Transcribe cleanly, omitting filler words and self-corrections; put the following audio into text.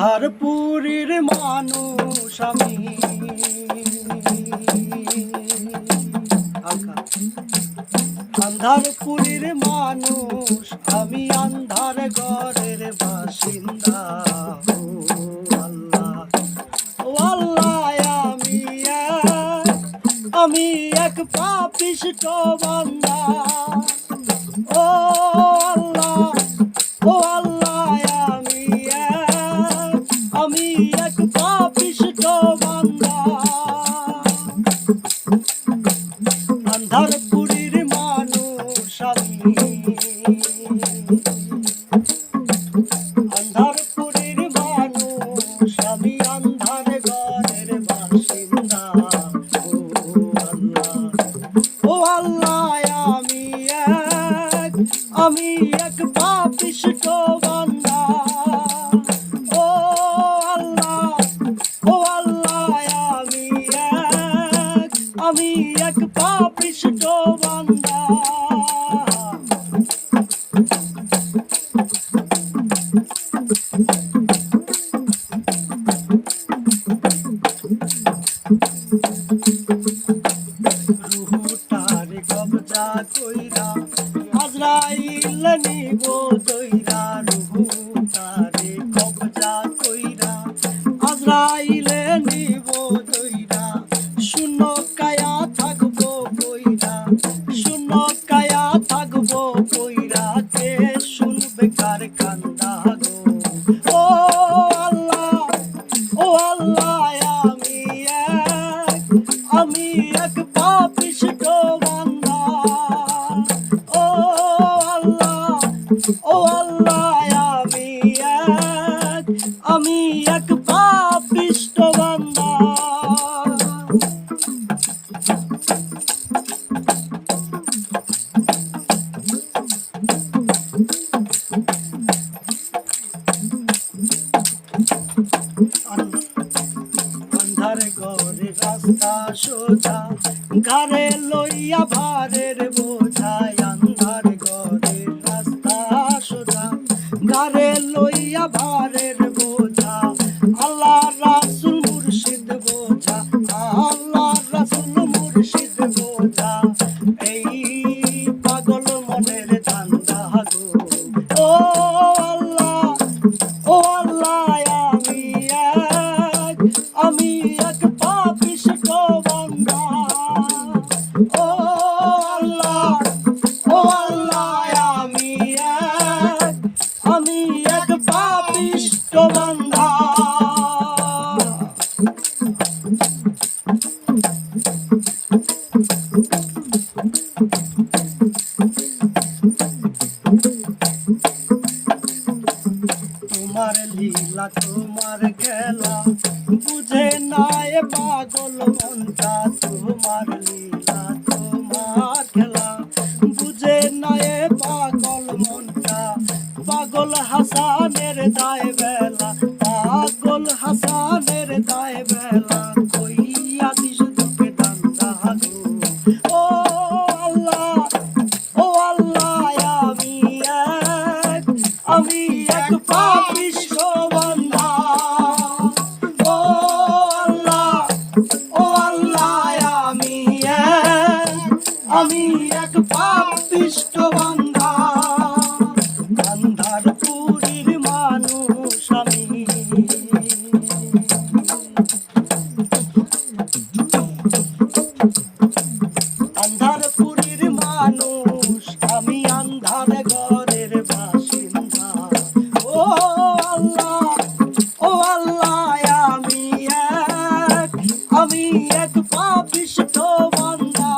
আন্ধারপুরীর মানুষ আমি, আন্ধারপুরীর মানুষ আমি, আন্ধার ঘরের বাসিন্দা। ও আল্লাহ, ও আল্লাহ, আমি এক পাপিষ্ঠ বান্দা। ও আল্লাহ, ও আল্লাহ, আমি এক পাপিষ্ঠ বান্দা। আন্ধারপুরীর মানুষ আমি, আন্ধারপুরীর মানুষ আমি, আন্ধার ঘরের বাসিন্দা। ও আল্লাহ, আমি এক পাপিষ্ঠ বান্দা। ও আল্লাহ, ও আল্লাহ, আমি এক পাপিষ্ঠ বান্দা। রুহুটার কবজা কইরা আজরাইল নিব দইরা। রুহুটার কবজা কইরা আজরাইল নিব দইরা। শূন্য কায়া থাকবো কইরা, শূন্য কায়া থাকবো কইরা। কে শুনবে কার কান্দা গো। ও আল্লাহ, ও আল্লাহ, আমি এক পাপিষ্ঠ বান্দা। ও আল্লাহ, ও আল্লাহ, আমি এক পাপিষ্ঠ বান্দা। আন্ধার ঘরে রাস্তা সোজা, ঘরে লইয়া ভারের বোঝা। আন্ধার ঘরে রাস্তা সোজা, ঘরে লইয়া ভারের বোঝা। আল্লাহ রাসূল মুর্শিদ বোঝা, আল্লাহ রাসূল মুর্শিদ বোঝা। এই পাগল মনের ধান্দা গো। ও আল্লাহ, ও আল্লাহ, আমি এক পাপিষ্ঠ বান্দা। ও আল্লাহ, ও আল্লাহ, আমি এক পাপিষ্ঠ বান্দা। তোমার লীলা, তোমার খেলা বুঝে না এ পাগল মনটা। তোমার লীলা, তোমার খেলা বুঝে না এ পাগল মনটা। পাগল হাসানের দায় বেলা, পাগল হাসানের দায় বেলা। কইয়া দিস তোকে দান্দা গো। ও আল্লাহ, ও আল্লাহ, আমি এক পাপিষ্ঠ বান্দা। ও আল্লাহ, ও আল্লাহ, আমি এক পাপিষ্ঠ বান্দা। আন্ধারপুরীর মানুষ আমি, আন্ধারপুরীর মানুষ আমি, আন্ধার ঘরের বাসিন্দা। ও আল্লাহ, ও আল্লাহ, আমি এক পাপিষ্ঠ বান্দা।